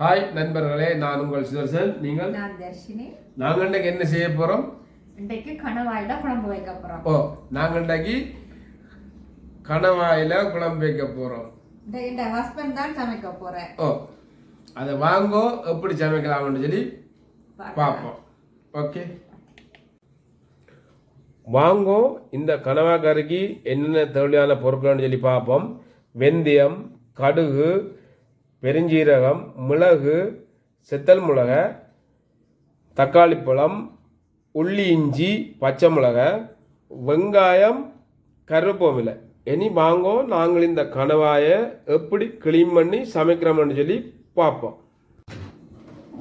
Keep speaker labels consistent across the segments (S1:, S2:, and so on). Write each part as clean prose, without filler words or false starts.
S1: Hi நண்பர்களே, நான் உங்கள் சுதர்சன். நீங்கள்?
S2: நான் தர்ஷினி.
S1: நாங்கள் இன்றைக்கு என்ன செய்ய போறோம்?
S2: இன்றைக்கு கணவாயில குழம்பு வைக்க போறோம்.
S1: நாங்கள் இன்றைக்கு கணவாயில குழம்பு வைக்க போறோம்.
S2: இந்த ஹஸ்பண்ட் தான் சமைக்க போறேன்.
S1: அதை வாங்கோ எப்படி சமைக்கலாம்னு சொல்லி பார்ப்போம். ஓகே, வாங்கோ இந்த கனவா கறிக்கு என்னென்ன தேவையான பொருட்கள்னு சொல்லி பார்ப்போம். வெந்தயம், கடுகு, பெருஞ்சீரகம், மிளகு, செத்தல் மிளகை, தக்காளி பழம், உள்ளி, இஞ்சி, பச்சை மிளகை, வெங்காயம், கருவேப்பிலை. இனி வாங்கோ நாங்கள் இந்த கணவாயை எப்படி கிளீன் பண்ணி சமைக்கிறோம்னு சொல்லி பார்ப்போம்.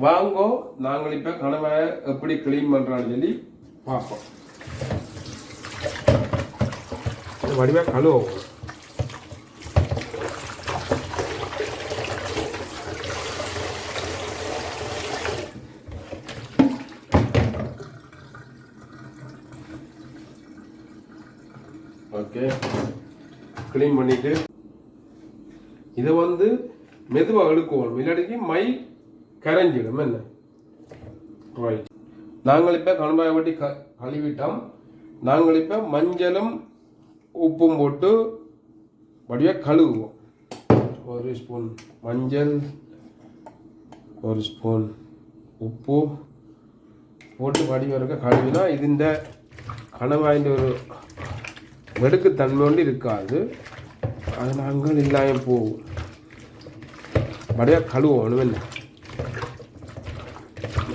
S1: வாங்கோ நாங்கள் இப்போ கணவாயை எப்படி கிளீன் பண்ணுறோன்னு சொல்லி பார்ப்போம். வடிவாக கழுவோம். ஓகே, கிளீன் பண்ணிட்டு இதை மெதுவாக இழுக்குவோம், இல்லாட்டிக்கு மை கரைஞ்சிடும். என்ன ரைட், நாங்கள் இப்போ கணவாயை வட்டி கழுவிட்டோம். நாங்கள் இப்போ மஞ்சளும் உப்பும் போட்டு வடிவாக கழுவுவோம். ஒரு ஸ்பூன் மஞ்சள், ஒரு ஸ்பூன் உப்பு போட்டு வடிவாக இருக்க கழுவினா இதுண்ட கணவாயின் ஒரு வெடுக்கு தன்மை கொண்டு இருக்காது. அது நாங்கள் இல்லாமல் போவோம். வடியாக கழுவோம். ஒன்றுமே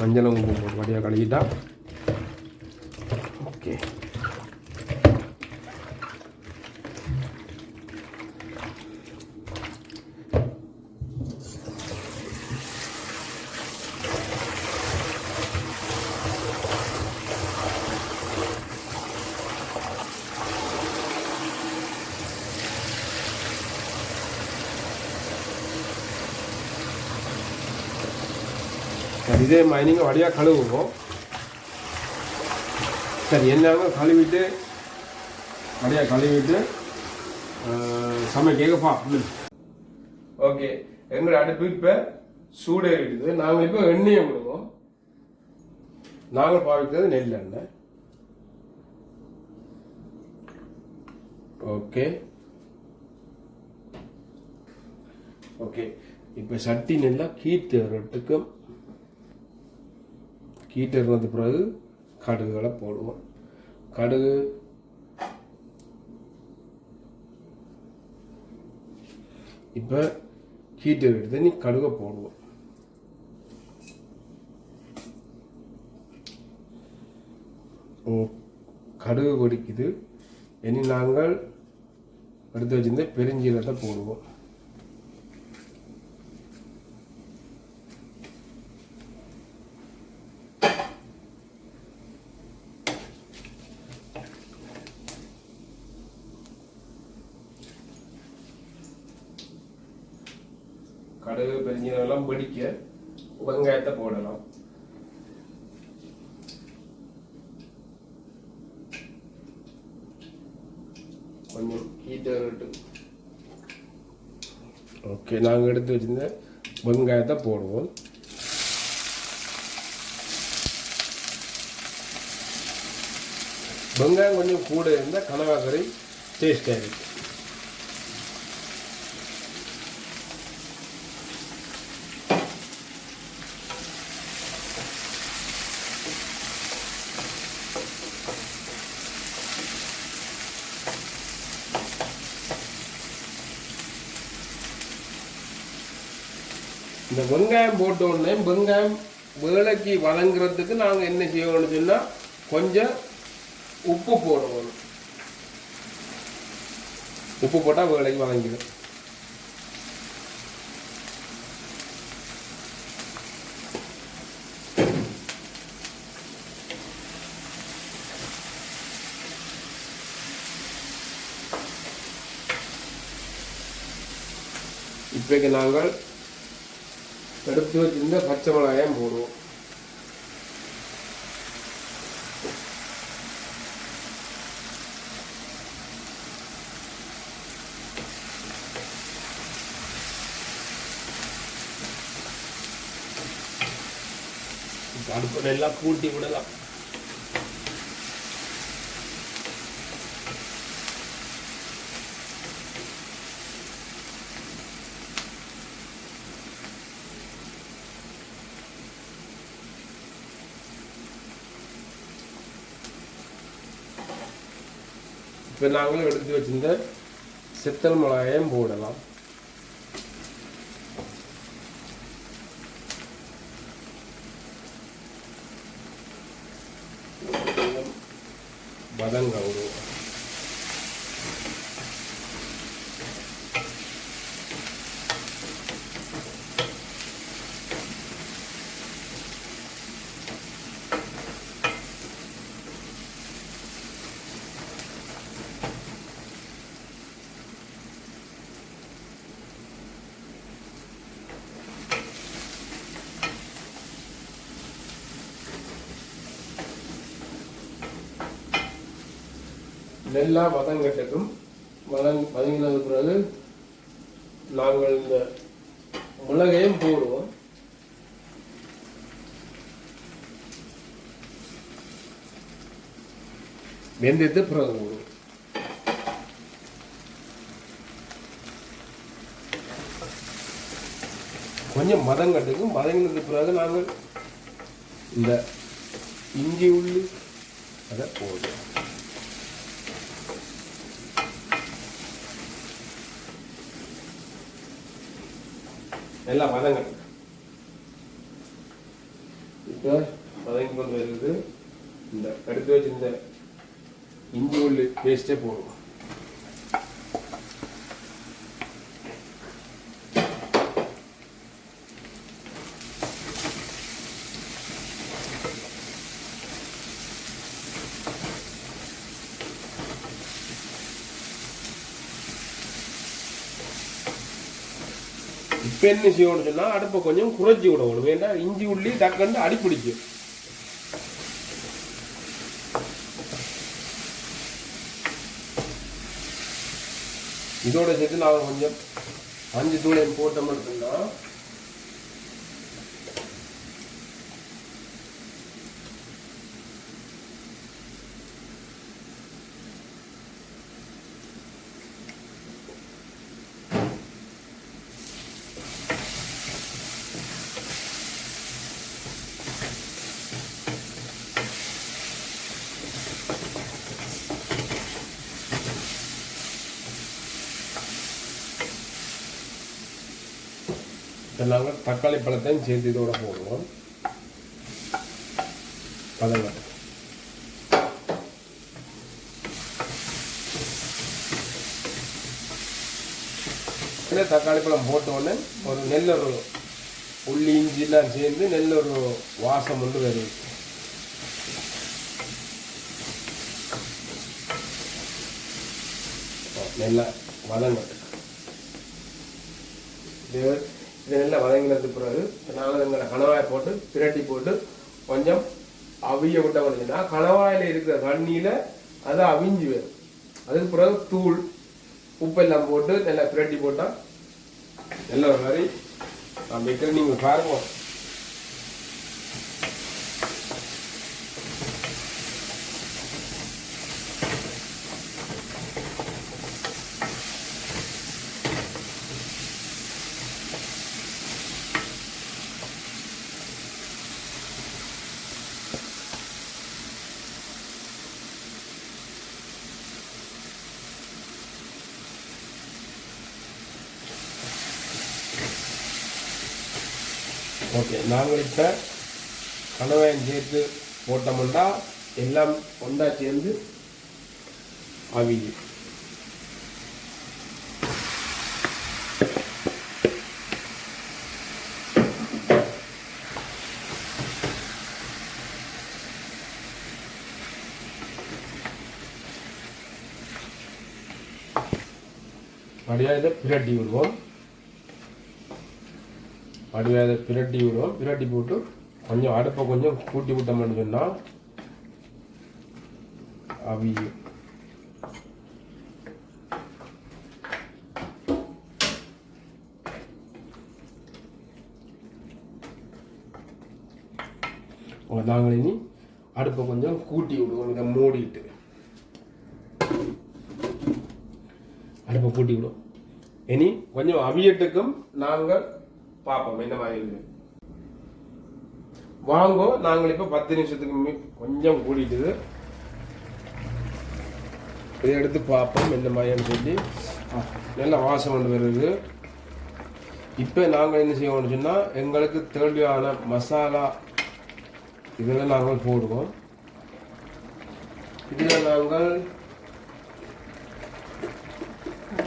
S1: மஞ்சளும் உப்பு போட்டு வடியாக கழுவிட்டா ஓகே. இதே மாதிரி நீங்கள் வடியாக கழுவுவோம். சரி, என்னங்க கழுவிட்டு வடியாக கழுவிட்டு சமைக்க ஓகே. எங்களோட அடுப்பு இப்போ சூடேறிடுது. நாங்கள் இப்போ எண்ணெயை விடுவோம். நாங்கள் பாவிக்கிறது நெல்லெண்ணெய். Okay okay. இப்போ சட்டி நல்லா கீட்டுறதுக்கு கீட்டுறது பிறகு கடுகுகளை போடுவோம். கடுகு, இப்போ கீட்டு எடுத்து நீ கடுகை போடுவோம். கடுகு கொதிக்குது. இனி நாங்கள் எடுத்து வச்சிருந்த பெருஞ்சீரகத்தை போடுவோம். கடுகு பெருஞ்சீரகம் பிடிக்க வெங்காயத்தை போடலாம். கொஞ்சம் ஹீட்டு. ஓகே, நாங்கள் எடுத்து வச்சிருந்த வெங்காயத்தை போடுவோம். வெங்காயம் கொஞ்சம் கூட இருந்தால் கனவா கறி டேஸ்டாக இருக்கு. இந்த வெங்காயம் போட்ட உடனே வெங்காயம் வேலைக்கு வதங்குறதுக்கு நாங்கள் என்ன செய்யணும்னு சொன்னால் கொஞ்சம் உப்பு போடணும். உப்பு போட்டால் வேலைக்கு வதங்கிடும். இப்போக்கு நாங்கள் எடுத்து வச்சிருந்த பச்சை மிளகாயம் போடுவோம். அடுப்பு நல்லா கூட்டி விடலாம். இப்போ நாங்களும் எடுத்து வச்சிருந்த செத்தல் மிளகாயும் போடலாம். வதங்க விடுவோம். நல்லா வதங்கட்டுக்கும். வதங்கினது பிறகு நாங்கள் இந்த மிளகையும் போடுவோம். வெந்தயத்தை பிறகு போடுவோம். கொஞ்சம் மதங்கட்டுக்கும். வதங்கினது பிறகு நாங்கள் இந்த இஞ்சி உள்ளி அதை போடுவோம். எல்லாம் வதங்கட்டு. இப்போ வதங்கி கொண்டு வருது. இந்த எடுத்து வச்சு இந்த இஞ்சி உள்ளி பேஸ்டே போடுவோம். இப்போ என்ன செய்யணும்னு சொன்னால் அடுப்பை கொஞ்சம் குறைச்சி விடணும். வேண்டாம் இஞ்சி உள்ளி டக்குன்னு அடிப்பிடிக்கும். இதோட சேர்த்து நாங்கள் கொஞ்சம் மஞ்சள் தூளையும் போட்ட மட்டும்தான் நாங்கள் தக்காளி பழத்தையும் சேர்த்து இதோட போடுவோம். பதங்கட்டு தக்காளி பழம் போட்ட உடனே ஒரு நெல் ஒரு உள்ளி இஞ்சிலாம் சேர்ந்து நெல் ஒரு வாசம் வந்து வருது. நல்லா வதங்கட்டு. இது நல்லா வதங்கினதுக்கு பிறகு நாங்கள் எங்களை கணவாயை போட்டு பிரட்டி போட்டு கொஞ்சம் அவிய விட்ட முடிஞ்சுன்னா கணவாயில் இருக்கிற தண்ணியில் அதை அவிஞ்சு வரும். அதுக்கு பிறகு தூள் உப்பெல்லாம் போட்டு நல்லா பிரட்டி போட்டால் நல்ல ஒரு மாதிரி நான் வைக்கிற நீங்கள் பாருங்க. ஓகே, நாங்கள் இப்போ கணவாயம் சேர்த்து போட்டோம்னா எல்லாம் ஒன்றா சேர்ந்து அவியும். அப்படியே இதை பிரட்டி விடுவோம். அப்படியே அதை பிரட்டி விடுவோம். பிரட்டி போட்டு கொஞ்சம் அடுப்பை கொஞ்சம் கூட்டி விட்டோம்னு சொன்னால் அவியும். நாங்கள் இனி அடுப்பை கொஞ்சம் கூட்டி விடுவோம். இதை மூடிட்டு அடுப்பை கூட்டி விடுவோம். இனி கொஞ்சம் அவியட்டுக்கும் நாங்கள் பார்ப்போம் என்ன மாதிரி இருக்கு. வாங்கோ, நாங்கள் இப்போ 10 நிமிஷத்துக்கு கொஞ்சம் கூட்டிட்டு இதை எடுத்து பார்ப்போம் என்ன மாதிரின்னு சொல்லி. நல்ல வாசம் கொண்டு வருது. இப்போ நாங்கள் என்ன செய்வோம்னு சொன்னால் எங்களுக்கு தேவையான மசாலா இதெல்லாம் நாங்கள் போடுவோம். இதில் நாங்கள்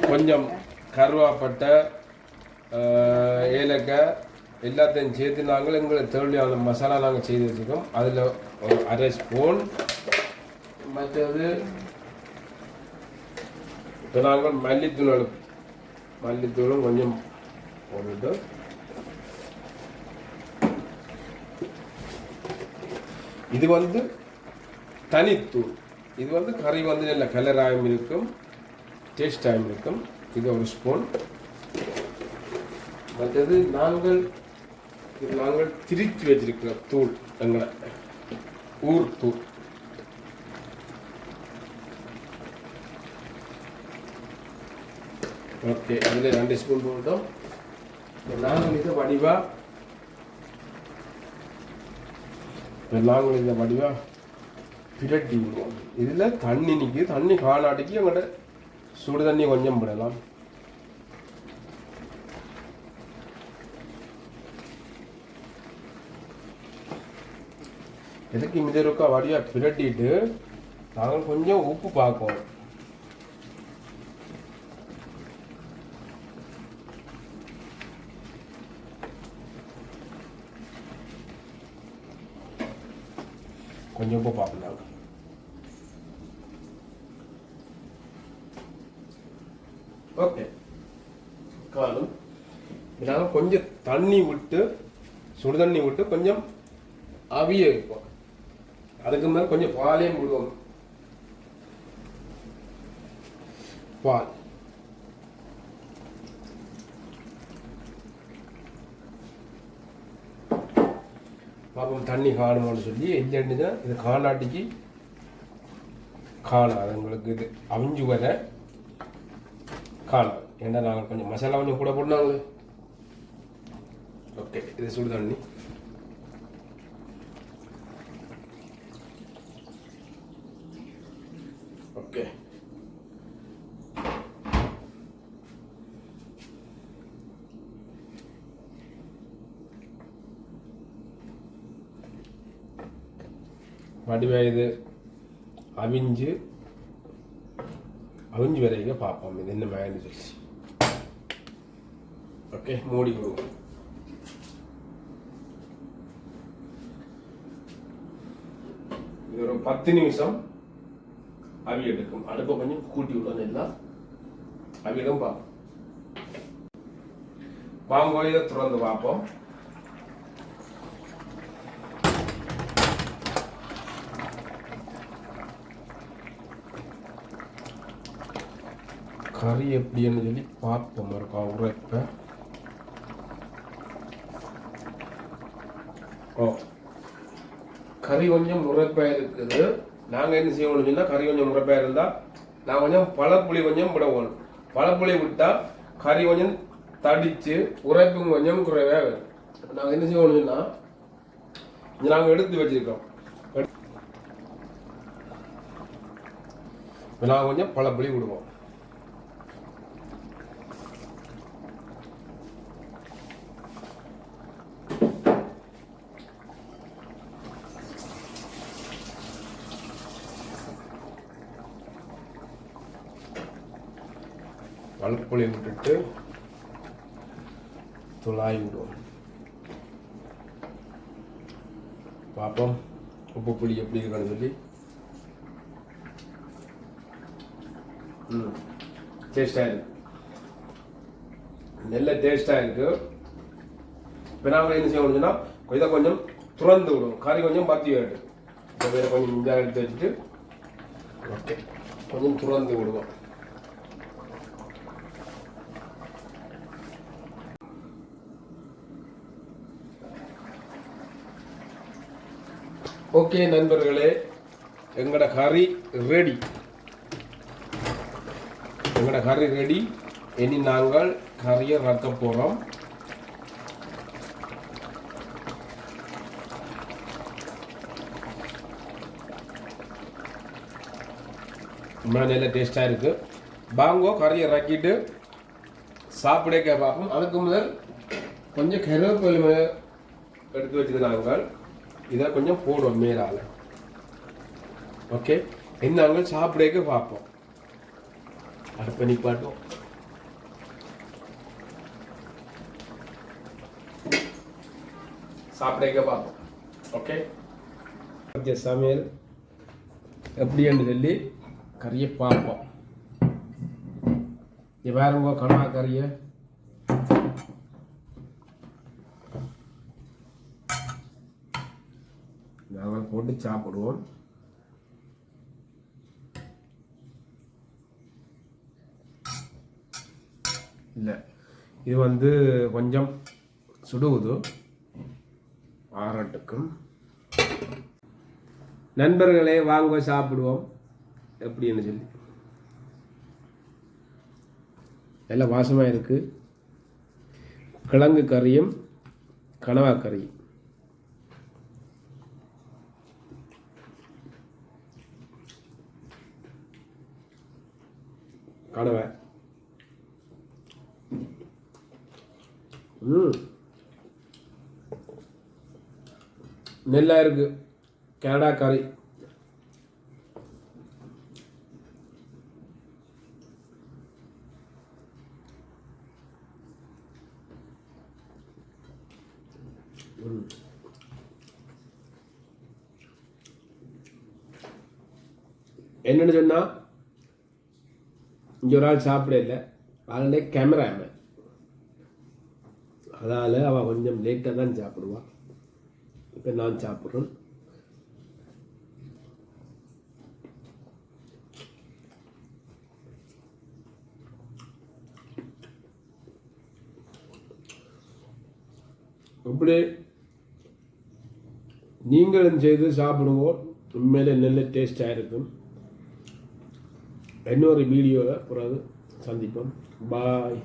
S1: கொஞ்சம் கருவாப்பட்டை, ஏலக்காய் எல்லாத்தையும் சேர்த்து நாங்கள் எங்களுக்கு தேவையான மசாலா நாங்கள் செய்து வச்சுருக்கோம். அதில் ஒரு 1/2 ஸ்பூன். மற்றது இப்போ நாங்கள் மல்லித்தூளும் கொஞ்சம் போட்டுட்டு இது வந்து தனித்தூள். இது வந்து கறி வந்து நல்ல கலராகவும் இருக்கும், டேஸ்டாகவும் இருக்கும். இது 1 ஸ்பூன். மற்றது நாங்கள் திரிச்சு வச்சிருக்கிற தூள், எங்களை ஊர் தூள். ஓகே, அதில் 2 ஸ்பூன் போட்டோம். நாங்கள் இதை வடிவாக பிரட்டி விடுவோம். இதில் தண்ணி நிற்கி, தண்ணி காணாட்டிக்கு எங்கள்கிட்ட சுடு தண்ணி கொஞ்சம் விடலாம். எதுக்கு மித இருக்கா வடிவாக பிரட்டிட்டு நாங்கள் கொஞ்சம் உப்பு பார்ப்போம். கொஞ்சம் உப்பு பார்க்கலாம். ஓகே, காணும் நாங்கள் கொஞ்சம் தண்ணி விட்டு, சுடு தண்ணி விட்டு கொஞ்சம் அவிய வைப்போம். அதுக்கு மேலே கொஞ்சம் பாலையும் விடுவோம். பால் பாப்போம் தண்ணி காணுமான்னு சொல்லி. இல்லைன்னு இது காணாட்டிக்கு காணாது, உங்களுக்கு இது அவிஞ்சு வர காணாது. ஏன்னா நாங்கள் கொஞ்சம் மசாலா கொஞ்சம் கூட போடனாங்களே. ஓகே, இது சுடு தண்ணி. ஓகே, வடிவா இது அவிஞ்சு வரைக்கும் பார்ப்போம் இது என்ன மேனு சொல்லி. ஓகே, மூடி விடுவோம். இது ஒரு 10 நிமிஷம் அவி எடுக்கும். அடுப்பை கொஞ்சம் கூட்டி விடணும். எல்லாம் அவியிடம் பார்ப்போம். வாங்க இதை திறந்து பார்ப்போம். கறி எப்படின்னு சொல்லி பார்ப்போம். இருக்கா உரைப்ப. ஓ, கறி கொஞ்சம் உரைப்பாக இருக்குது. நாங்கள் என்ன செய்யணும்னு சொன்னால், கறி கொஞ்சம் உரைப்பாக இருந்தால் நான் கொஞ்சம் பழப்புளி கொஞ்சம் விடணும். பழப்புளி விட்டால் கறி கொஞ்சம் தடித்து உரைப்பும் கொஞ்சம் குறைவாக வரும். நாங்கள் என்ன செய்யணும்னு சொன்னால், இங்கே நாங்கள் எடுத்து வச்சிருக்கோம். நாங்கள் கொஞ்சம் பழப்புளி விடுவோம். பழப்புளி விட்டுட்டு துளாய் விடுவோம். பார்ப்போம் உப்பு புளி எப்படி இருக்கான்னு சொல்லி. டேஸ்டாக இருக்கு, நல்ல டேஸ்டாக இருக்கு. இப்போ நாங்கள் என்ன செய்யணும்னா, இதை கொஞ்சம் துறந்து விடுவோம். கறி கொஞ்சம் பத்தி வேட்டு வேறு கொஞ்சம் இதாக எடுத்து வச்சுட்டு ஓகே கொஞ்சம் துறந்து விடுவோம். ஓகே நண்பர்களே, எங்களோட கறி ரெடி. எங்களோட கறி ரெடி. இனி நாங்கள் கறியை ரக்க போகிறோம். ரொம்ப நல்ல டேஸ்டாக இருக்குது. வாங்கோ கறியை ரக்கிட்டு சாப்பிடக்க பார்ப்போம். அதுக்கு முதல் கொஞ்சம் கருவேப்பிலை எடுத்து வச்சுக்க நாங்கள் இதை கொஞ்சம் போடுவோம் மேலால். ஓகே, நாங்கள் சாப்பிடக்க பார்ப்போம். அடுப்பை நிப்பாட்டுவோம். சாப்பிடக்க பார்ப்போம். ஓகே, சமையல் எப்படின்னு சொல்லி கறியை பார்ப்போம். பாருங்க கனவா கறியை நாங்கள் போட்டு சாப்பிடுவோம். இல்லை, இது வந்து கொஞ்சம் சுடுவது ஆறட்டுக்கும். நண்பர்களே வாங்க சாப்பிடுவோம் எப்படின்னு சொல்லி. நல்ல வாசமாக இருக்குது. கிழங்கு கறியும் கனவா கறியும். கனவை நல்லா இருக்கு. கனடா கறி என்னன்னு சொன்னா இங்கே ஒரு ஆள் சாப்பிட இல்லை, அதனாலே கேமராமேன், அதால் அவள் கொஞ்சம் லேட்டாக தான் சாப்பிடுவாள். இப்போ நான் சாப்பிட்றேன். அப்படி நீங்களும் செய்து சாப்பிடுவோம். உண்மையிலே நல்ல டேஸ்டாக இருக்கும். இன்னொரு வீடியோவில் பிறகு சந்திப்போம். பாய்.